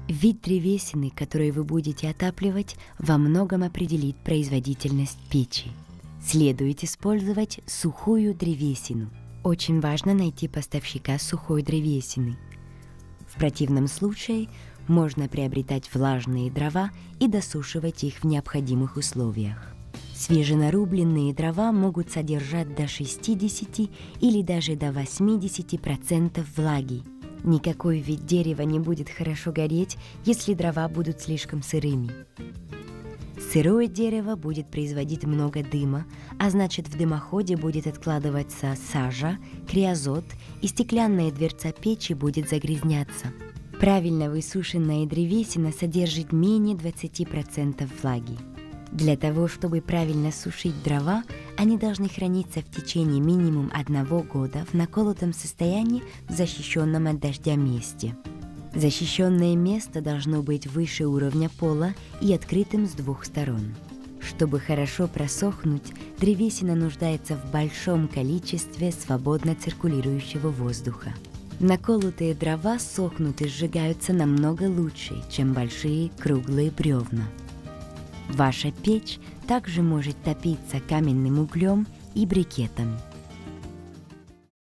Вид древесины, который вы будете отапливать, во многом определит производительность печи. Следует использовать сухую древесину. Очень важно найти поставщика сухой древесины. В противном случае можно приобретать влажные дрова и досушивать их в необходимых условиях. Свеженарубленные дрова могут содержать до 60 или даже до 80% влаги. Никакой вид дерева не будет хорошо гореть, если дрова будут слишком сырыми. Сырое дерево будет производить много дыма, а значит в дымоходе будет откладываться сажа, криозот, и стеклянная дверца печи будет загрязняться. Правильно высушенная древесина содержит менее 20% влаги. Для того, чтобы правильно сушить дрова, они должны храниться в течение минимум 1 года в наколотом состоянии в защищенном от дождя месте. Защищенное место должно быть выше уровня пола и открытым с 2 сторон. Чтобы хорошо просохнуть, древесина нуждается в большом количестве свободно циркулирующего воздуха. Наколотые дрова сохнут и сжигаются намного лучше, чем большие круглые бревна. Ваша печь также может топиться каменным углем и брикетами.